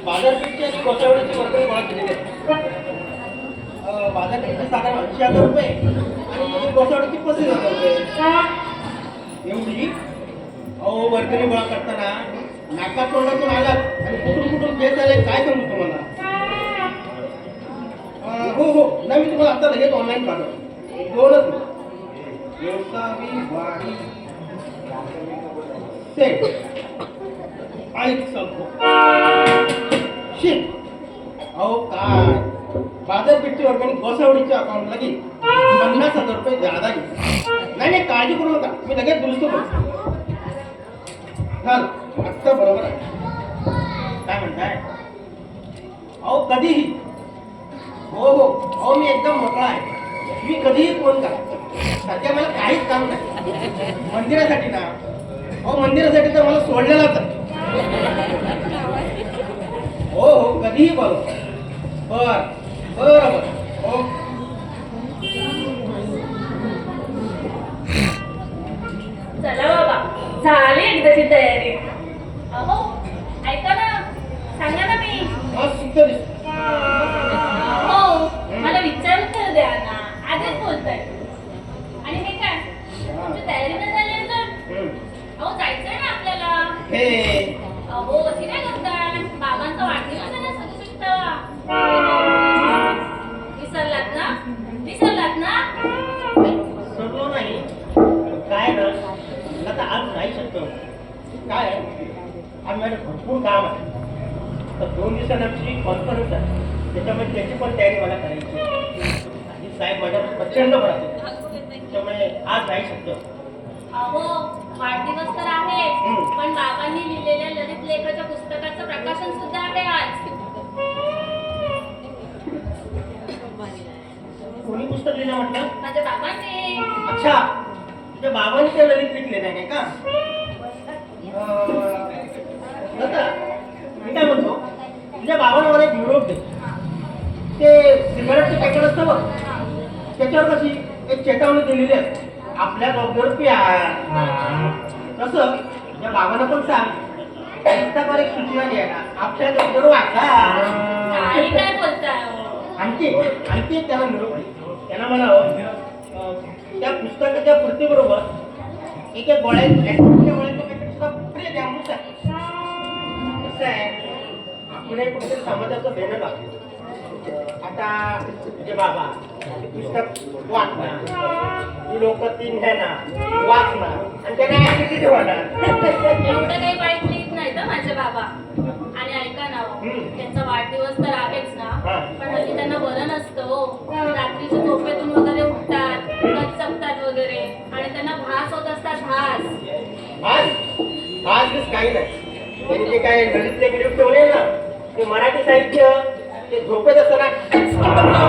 बाजारपेठची आणि कोथावडीची वर्गणी गोळा केलेली आहे. बाजारपेठची साधारण 80,000 रुपये आणि कोथावडीची 35,000 रुपये एवढी. अहो वर्गणी गोळा करताना नाका तोंडातून आलात आणि कुठून कुठून केस आले काय सांगू तुम्हाला. हो हो नाही, मी तुम्हाला आता लगेच ऑनलाईन पाठवतो. दोनच वाडी अहो काय बाजारपेठची वर्गणी गोसावडीच्या अकाउंटला गेली. 50,000 रुपये जादा गेले. नाही नाही काळजी करू नका, मी लगेच दुरुस्त करतो. आत्ता बरोबर आहे. काय म्हणताय? अहो कधीही. हो हो अहो मी एकदम मोकळा आहे. मी कधीही फोन करा. सध्या मला काहीच काम नाही. मंदिरासाठी ना, अहो मंदिरासाठी तर मला सोडलेलाच आहे. हो हो कधीही बोलव. बर बरोबर. हो चला बाबा, झाली एकदाची तयारी. अहो ऐका ना, सांगा ना. मी हो मला विचारून तर द्या ना, आधीच बोलताय. आणि हे काय तुमची तयारी नाही झाली अजून? अहो जायचंय ना आपल्याला. अहो अशी काय करताय? बाबांचा वाढदिवस आहे ना, सगळं शकता. विसरलात ना? विसरलात ना? सरलो नाही काय ना, आता आज नाही शकतो. काय आज माझं भरपूर काम आहे. तर 2 दिवसांची कॉन्फरन्स आहे, त्याच्यामुळे त्याची पण तयारी मला करायची. आणि साहेब माझ्या प्रचंड भरात, त्याच्यामुळे आज नाही शकतो. अहो वाढदिवस तर आहे, पण बाबांनी लिहिलेल्या ललित लेखाच्या पुस्तकाचं प्रकाशन सुद्धा आहे आज. कोणी पुस्तक लिहिलं म्हटलं? माझ्या बाबांनी. अच्छा, तुझ्या बाबांनी ते ललित लिखले नाही का? मी काय म्हणतो, तुझ्या बाबांना मला एक निरोप दे. ते सिगारेटचं पॅकेट असतं बघ, त्याच्यावर कशी एक चेतावणी दिलेली आहे, आपल्या डॉक्टर प्या. तसं तुझ्या बाबांना पण सांग, पुस्तकावर एक सूचना द्यायला आपल्या डॉक्टर वाचा. काय बोलताय? आणखी एक त्याला निरोप दे. त्यांना म्हणावं त्या पुस्तकाच्या पूर्तीबरोबर एक एक गोळ्याचं पॅकेट सुद्धा फ्री द्या. कसं आहे, आपण एक कुठेतरी समाजाचं देणं लागतो. आता तुझे बाबा पुस्तक वाचणार, लोक ती घेणार वाचणार आणि त्यांना किती ठेवणार. एवढं काही वाईट लिहित नाही तर माझे बाबा. आणि ऐका ना, त्यांचा वाढदिवस तर आहेच ना, पण हल्ली त्यांना बरं नसतं हो. रात्रीच्या झोपेतून वगैरे उठतात, कचकतात वगैरे, आणि त्यांना भास होत असतात. भास काही नाही. म्हणजे काय ललित लेखक ठेवले ना, ते मराठी साहित्य ते झोपेत असताना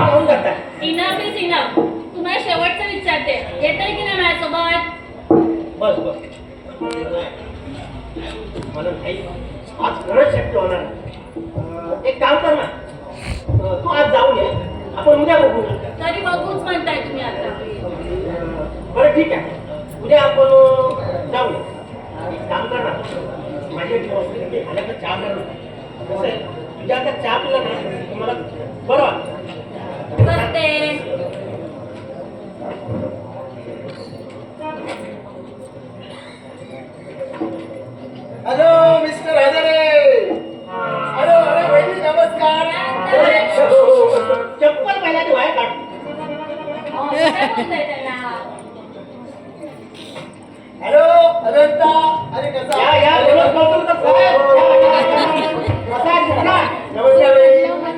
पाहून जातात. Enough is enough. तुम्हाला शेवटचं विचारते, येतंय की नाही माझ्यासोबत? बस बस मला नाही, आज खरंच शक्य होणार. एक काम कर ना, तू आज जाऊन ये, आपण उद्या बघू. तरी बघूच म्हणताय तुम्ही आता. बरं ठीक आहे, उद्या आपण जाऊ. एक काम कर ना, माझ्या आल्या का चहा करू. कसं आहे, तुझ्या आता चहा पिला ना मला बरं वाटतं. करते. Hello mister Hazare. हॅलो अरे वहिनी नमस्कार. चप्पल पहिला ते बाहेर काढ. काय बोलताय त्याला? हॅलो अनंता. अरे कसा या नमस्कार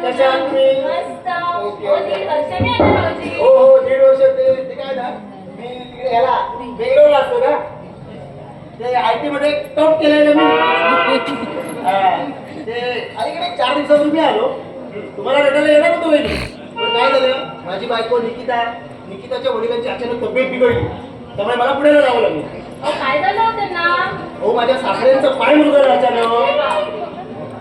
कशा आहात तुम्ही? मस्त. हो, 1.5 वर्षांनी आला भाऊजी. हो हो 1.5 वर्ष. ते काय ना, मी तिकडे याला बेंगलोरला असतो ना, ते IT मध्ये टॉप केलेलं मी. ते अलीकडे 4 दिवसापूर्वी मी आलो. तुम्हाला भेटायला येणार होतो वहिनी, पण काय झालं, माझी बायको निकिताच्या वडिलांची अचानक तब्येत बिघडली, त्यामुळे मला पुण्याला जावं लागलं. काय झालं होतं त्यांना? हो माझ्या सासऱ्यांचा पाय मुरगळला अचानक.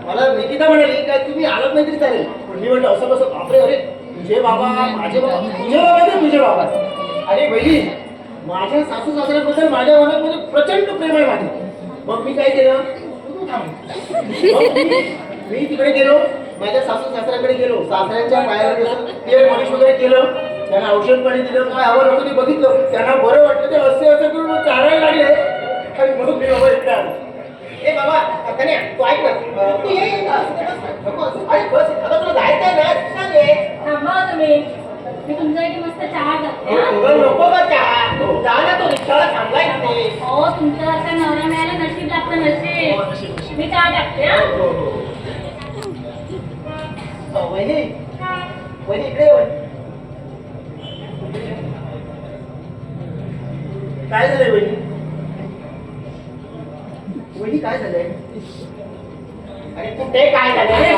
मला निकिता म्हणाली काय तुम्ही आलात नाही तरी चालेल, पण मी म्हटलं असं कसं. बापरे, अरे तुझे बाबा माझे बाबा, तुझे बाबा ते तुझे बाबा. अरे बहिणी, माझ्या सासू सासऱ्याबद्दल माझ्या मनात प्रचंड प्रेम आहे माझे. मग मी काय केलं, मी तिकडे गेलो, माझ्या सासू सासऱ्याकडे गेलो, सासऱ्यांच्या पायाला बसून तेल मॉलिश वगैरे केलं, त्यांना औषध पाणी दिलं, काय हवं होतं ते बघितलं, त्यांना बरं वाटलं, ते असे असं करून चालायला लागले आणि म्हणून मी बाबा एकटा आलो. ए बाबा कन्या, तू ऐक ना, तू ये नको अरे बस, आता तुला जायचंय ना, सांग ये. थांबा हो तुम्ही, मी तुमच्यासाठी मस्त चहा करते हा. नको का चहा, जा ना, तो रिक्षाला थांबलाय ते. हो तुमच्यासारखा नवरा मिळायला नशीब लागतं, नशीब. मी चहा टाकते हा. वहिनी वहिनी इकडे ये, वहिनी. काय झालंय वहिनी? वहिनी काय झालंय? अरे कुठे काय झालंय?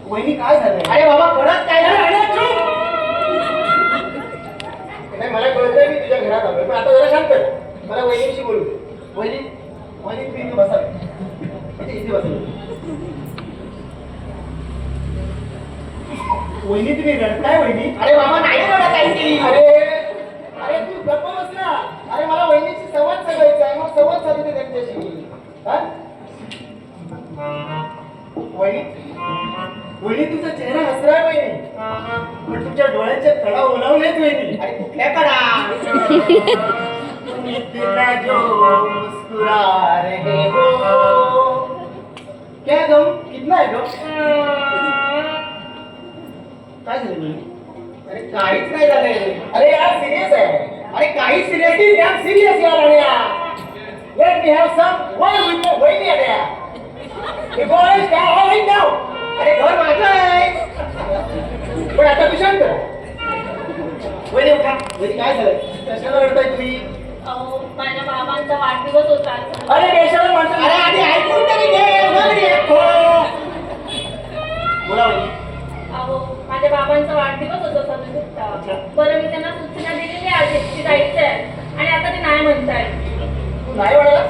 वहिनी काय झालंय? अरे बाबा खरंच काय झालं? नाही मला कळतंय मी तुझ्या घरात आलोय, पण आता जरा शांत रहा. मला वहिनीशी बोलू दे. वहिनी वहिनी तुम्ही इथे बसा, इथे बसा. वहिनी तुम्ही रडताय वहिनी? अरे बाबा नाही रडत आहे. अरे अरे तू गप्प बस ना. अरे मला वहिनीशी संवाद साधायचा आहे, मग संवाद साधू दे त्यांच्याशी. हा? वहिनी वहिनी तुझा चेहरा हसरा आहे वहिनी, पण तुमच्या डोळ्याचे कडा ओलावलेत वहिनी. अरे कुठल्या कडा? इतना जो मुस्कुरा रहे हो, क्या गम कितना है गम? काय झालं वहिनी? अरे काहीच नाही झालंय. अरे यार सिरियस आहे. अरे काही सिरियसली यार, सिरियस यार अड्या. Let me have some one with my वहिनी अड्या. हे बॉय काय आहे नाव? अरे घर माझं आहे. पण आता तू शांत रहा. वहिनी उठा. वहिनी काय झालं? कशाला रडताय तुम्ही? अहो माझ्या बाबांचा वाढदिवस होता. अरे बेशरम माणसं, अरे आधी ऐकून तरी घे, मग रेखो. बोला वहिनी. अहो माझ्या बाबांचा वाढदिवस होता सदुसष्टचा. बरं मी त्यांना सूचना दिलेली आहे की जायचंय आणि आता ते नाही म्हणताय. तू नाही म्हणाला?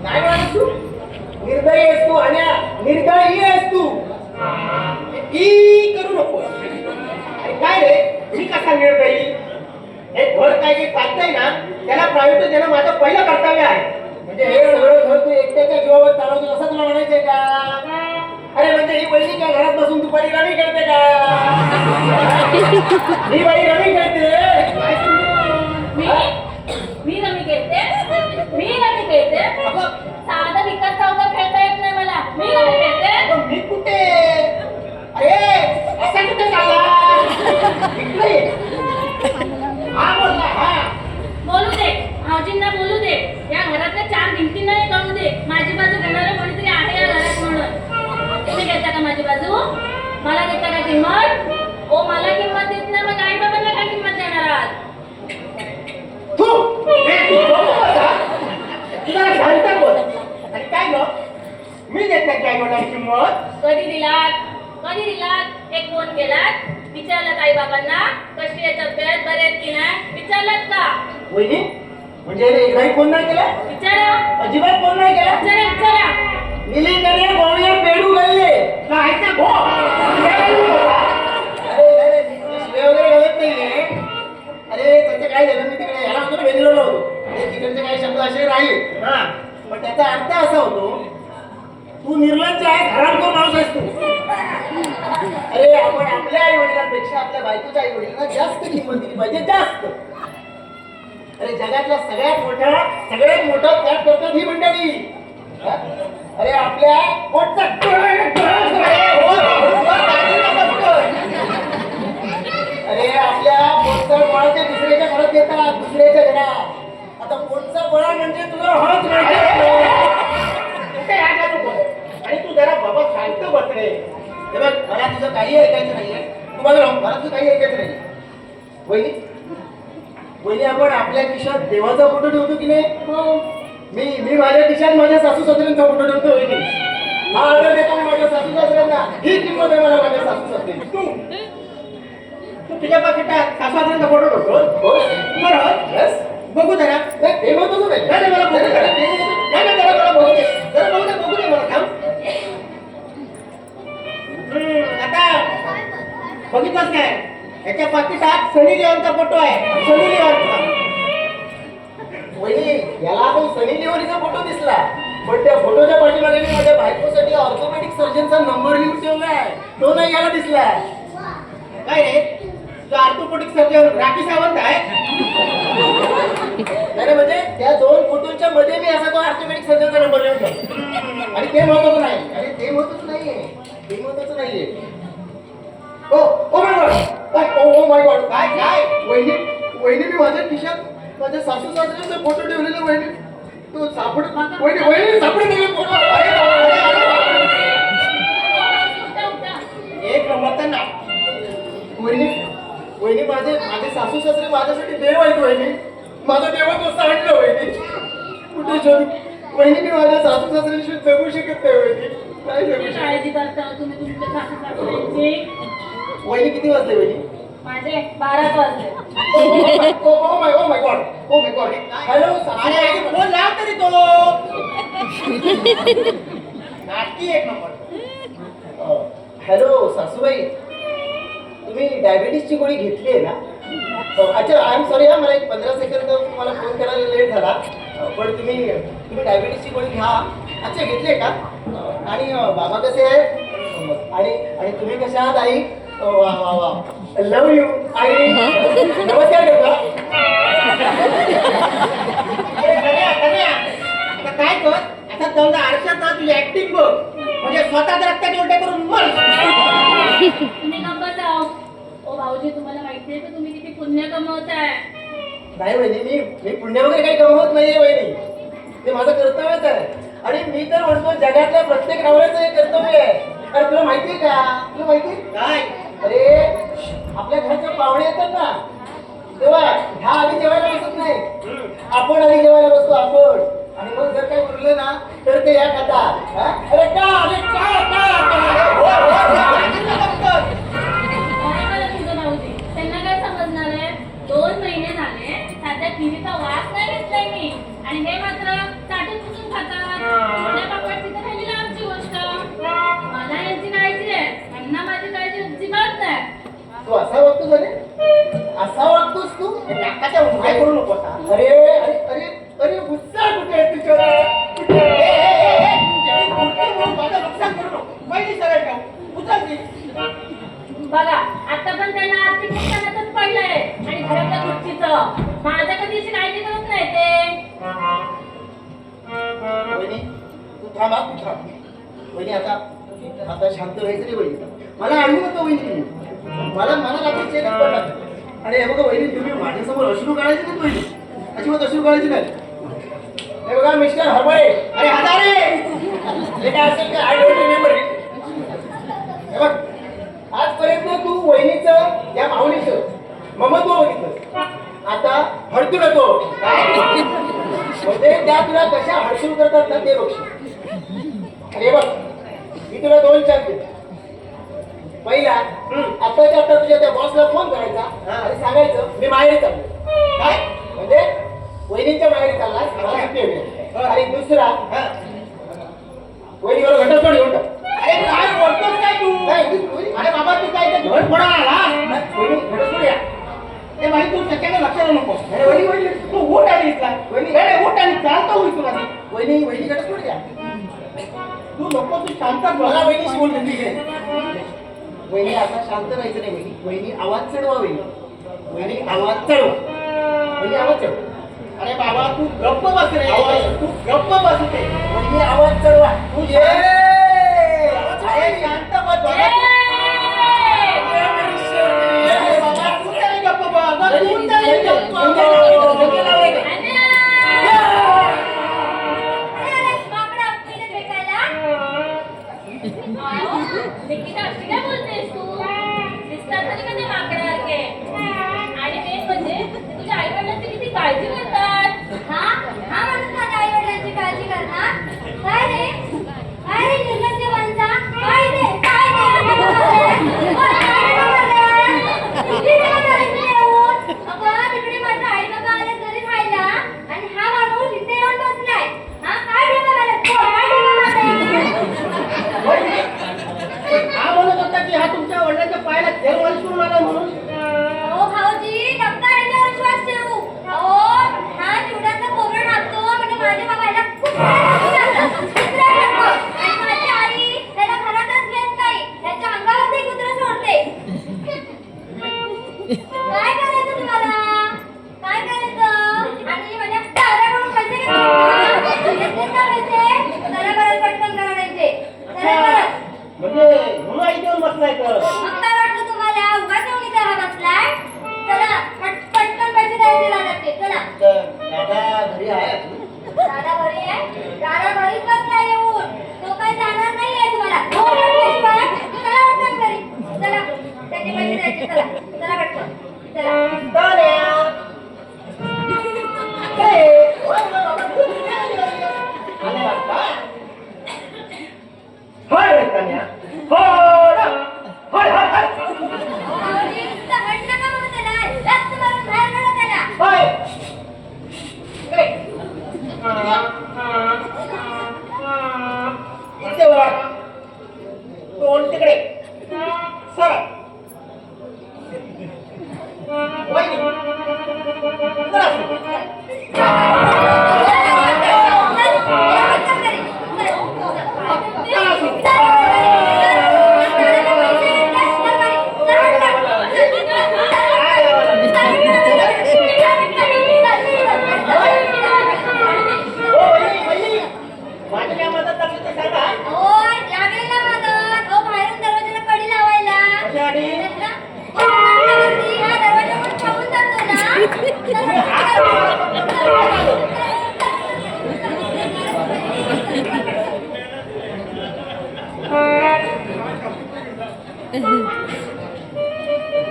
नाही म्हणाला तू? निर्दयी आहेस तू आणि निर्दयी आहेस तू. करू नको. अरे काय रे, मी कसा निर्दयी? हे घर काय जे चालतंय ना, त्याला प्रायोरिटी देणं माझं पहिलं कर्तव्य आहे. म्हणजे हे सगळं घर तू एकट्याच्या जीवावर चालवतो असं तुला म्हणायचंय का? अरे म्हणजे ही वहिनी काय घरात बसून दुपारी रमी करते का? ही बाई रमी करते. मी रमी खेळते. साधा विकास चौका खेळता येत नाही मला. मी रमी खेळते. मी कुठे? अरे असा कुठे चालला? इकडे ये. हा बोलला. हा बोलू दे, भाऊजींना बोलू दे. या घरातल्या चार भिंती नाही कळू दे. माझी बाजू घेणारं कोणीतरी आहे या घरात म्हणून. तुम्ही घेता का माझी बाजू? मला देता का किंमत? ओ मला किंमत देत नाही, मग आई बाबांना काय किंमत देणार आहात? तुला घालता बोल. आणि काय ग, मी देत नाही काय बोलायची किंमत? कधी दिलात? एक फोन केलात? विचारलात आई बाबांना कशी आहे तब्येत, बरे आहेत की नाही? विचारलात का? वहिनी म्हणजे एकदाही फोन नाही केला? विचारा. अजिबात फोन नाही केला? विचारा. निली करे गोळ्या पेडू गल्ले कायचा गो. अरे शिवाय वगैरे घालत नाहीये. अरे त्याचं काय झालं, मी तिकडे याला होतो ना, बेंगलोरला होतो. तिकडचे काही शब्द असे राहिले हा, पण त्याचा अर्थ असा होतो, तू निर्लज्ज आहे, हरामखोर माणूस आहेस तू. अरे आपण आपल्या आई वडिलांपेक्षा आपल्या बायकोच्या आई वडिलांना जास्त किंमत दिली पाहिजे, जास्त. अरे जगातला सगळ्यात मोठा त्याग करतात ही मंडळी. अरे आपल्या पोटचा अरे आपल्या पोटचा बळाचे दुसऱ्याच्या घरात येतात, दुसऱ्याच्या घरात. आता पोटचा बळा म्हणजे तुझा हात आणि तू जरा बाबा शांत बस रे. हे बघ, मला तुझं काही ऐकायचं नाहीये. तू बघ, मला तुझं काही ऐकायचं नाही. वहिनी आपण आपल्या खिशात देवाचा फोटो ठेवतो की नाही? हो. मी माझ्या खिशात माझ्या सासू सासऱ्यांचा फोटो ठेवतो वहिनी. हा ऑर्डर देतो मी माझ्या सासू सासऱ्यांना. ही किंमत आहे मला माझ्या सासू सासऱ्यांची. तू तुझ्या पाकिटात सासू सासऱ्यांचा फोटो ठेवतो? हो बरोबर. यस. बघू जरा. ते महत्वाचं नाही. नाही मला बघू जरा. नाही जरा मला बघू दे. जरा बघू दे मला. थांब. आता बघितलंच काय, याच्या पाकिटात सनी लिओनचा फोटो आहे. सनी लिओनचा. वहिनी याला तो सनी लिओनीचा फोटो दिसला, पण त्या फोटोच्या पाठीमागे माझ्या बायकोसाठी ऑर्थोपेडिक सर्जनचा नंबर लिहून ठेवलाय, तो नाही याला दिसलाय. काय रे तुझा ऑर्थोपेडिक सर्जन राखी सावंत आहे? नाही म्हणजे त्या 2 फोटोच्या मध्ये मी असा तो ऑर्थोपेडिक सर्जनचा नंबर लिहून ठेवला. आणि ते महत्वाचं नाही. अरे ते महत्वाचं नाहीये, ते महत्वाचं नाहीये. ओ oh my God, oh my God, काय काय वहिनी वहिनी मी माझ्या खिशात माझ्या सासू सासऱ्यांचे फोटो ठेवलेले वहिनी तो वहिनी वहिनी सापडत नाही फोटो. एक नंबरचा ना वहिनी वहिनी माझे माझे सासू सासरे माझ्यासाठी देव आहेत वहिनी. माझं देवत्व सांडलं वहिनी. कुठे शोधू वहिनी? मी माझ्या सासू सासऱ्यांशी जगू शकत नाही वहिनी. काय जगू शकत? काळजी करता तुम्ही तुमच्या सासू सासऱ्यांची. वहिनी किती वाजले वहिनी? माझे 12 वाजले. Oh my God, oh my God. Hello अरे फोन लाव तरी तो नाटकी एक नंबर. हॅलो सासूबाई, तुम्ही डायबिटीसची गोळी घेतली आहे ना? अच्छा आय एम सॉरी हा, मला एक 15 सेकंद तुम्हाला फोन करायला लेट झाला. पण तुम्ही डायबिटीसची गोळी घ्या. अच्छा घेतली आहे का? आणि बाबा कसे आहे? आणि आणि तुम्ही कशा आहात आई? वा वा वा, लव यू आई. नमस्कार करता. आता काय कर, आता जाऊन आरशात ना तुझी ऍक्टिंग बघ, म्हणजे स्वतःच रक्ताचे उलटे करून मर. तुम्ही गप्पा जाओ. ओ भाऊजी, तुम्हाला माहिती आहे का तुम्ही किती पुण्य कमवताय? नाही वहिनी, मी पुण्य वगैरे काही कमवत नाहीये वहिनी. ते माझं कर्तव्यच आहे. आणि मी तर म्हणतो जगातल्या प्रत्येक नवऱ्याचं हे कर्तव्य आहे. अरे तुला माहितीये का? तुला माहिती काय अरे आपल्या घरचे पाहुणे येतात ना, तेव्हा ह्या आधी जेवायला बसत नाही, आपण आधी जेवायला बसतो आपण. आणि मग जर काही उरलं ना तर ते या खातात. अरे का अरे का बरोबर आहे तुझं भाऊजी. त्यांना काय समजणार आहे? 2 महिने झाले साध्या टीव्हीचा वास नाही घेतलाय मी, आणि हे मात्र चाटून चुटून खातात. आपल्या बापाची तर राहिली आमची गोष्ट. मला यांची काळजी आहे, यांना माझी काळजी अजिबात नाही. तू असा वागतोस? अरे असा वागतोस तू? नाकाच्या उलटे करू नको आता. अरे अरे अरे अरे गुस्सा कुठे आहे तुझ्या? माझं नुकसान करू नको. पहिली सगळं ठेव, उचल ती. बघा आता पण त्यांना आर्थिक नुकसानातच पडलंय, आणि घरातल्या गोष्टीचं माझ्या कधी अशी काळजी करत नाही ते. वहिनी तू थांब, तू थांब. वहिनी आता आता शांत व्हायचं रे वहिनी. मला आणू नका वहिनी तुम्ही. मला रात्री चेक पडला. आणि हे बघा वहिनी, तुम्ही माझ्यासमोर अश्रू काढायचे नाही वहिनी. अजिबात अश्रू काढायचे नाही. हे बघा मिस्टर हरबळे, अरे हजारे हे काय असेल का? I don't remember it. हे बघ, आजपर्यंत तू वहिनीचं या माऊलीचं ममत्व बघितलं, आता हडतू नको. म्हणजे त्या तुला कशा हडसून करतात ना ते बघशील. अरे बघ, मी तुला 2 चान्स देतो. पहिला, आताच्या आता तुझ्या त्या बॉसला फोन करायचा आणि सांगायचं मी माहेरी चाललो. काय म्हणजे वहिनीच्या माहेरी चालला, मला सुट्टी हवी. आणि दुसरा, वहिनीवर घटस्फोट घेऊन टाक. अरे काय बोलतोस काय तू? अरे बाबा तू काय ते घर फोडा आला? वहिनी घटस्फोट या. ते भाई तू त्याच्याकडे लक्ष देऊ नको. अरे वहिनी तू उठ आणि इथला. अरे उठ आणि चालतो होईल तुला. वहिनी घटस्फोट या. तू नको, तू शांत मला वहिनीशी बोलते ठीक आहे. वहिनी आता शांत राहायचं नाही वहिनी. वहिनी आवाज चढवा वहिनी. वहिनी आवाज चढवा. वहिनी आवाज चढवा. अरे बाबा तू गप्प बस रे. तू गप्प बस ते. वहिनी आवाज चढवा. तू ये. अरे शांत बस बाबा. अरे बाबा तू तरी गप्प बस. तू तरी गप्प बस. काय बोलतेस तू? दिसतात तरी कधी माकडासारखे. आणि मेन म्हणजे तुझ्या आई वडिलांची किती काळजी करतात. हा म्हणून माझ्या आई वडिलांची काळजी करणार. काय रे निर्लज्ज माणसा, काय रे तिकडे माझ्या आई बाबा आले घरी खायला, आणि हा माणूस इथे येऊन बसलाय. हा काय हा म्हणत होता काय मदत लागली ते सांगा. हो लागेल ना मदत. हो बाहेरून दरवाजाला कडी लावायला. कशासाठी? हा दरवाजा पण थांबून जातो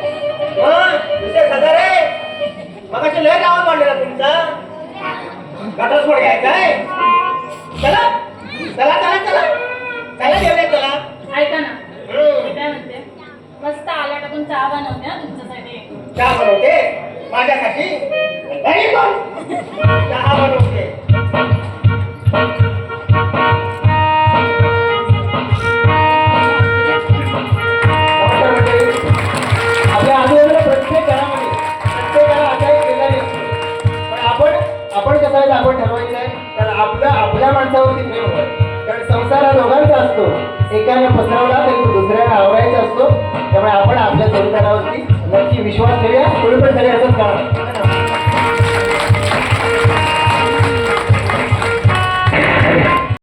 दुसरे सदारे मगाशी लय गावात वाढलेला तुमचा घटस्फोट घ्यायचाय. चला चला चला चला चला जेवले चला. ऐका ना मी काय म्हणते मस्त आला टाकून चहा बनवते ना तुमच्यासाठी. चहा बनवते माझ्यासाठी. घरी पण चहा बनवते. आपल्या आजूबाजूला प्रत्येक घरामध्ये असा एक शेजारी असतो. पण आपण कसं आहे आपण ठरवायचं आहे कारण आपल्या माणसावरती प्रेम हवं. कारण संसार हा दोघांचा असतो. एकाने पसरवला तरी तो दुसऱ्याला आवडायचा असतो. त्यामुळे आपण आपल्या जोडीदारावरती नक्की विश्वास ठेवूया. कोणी पण सगळे असंच करा.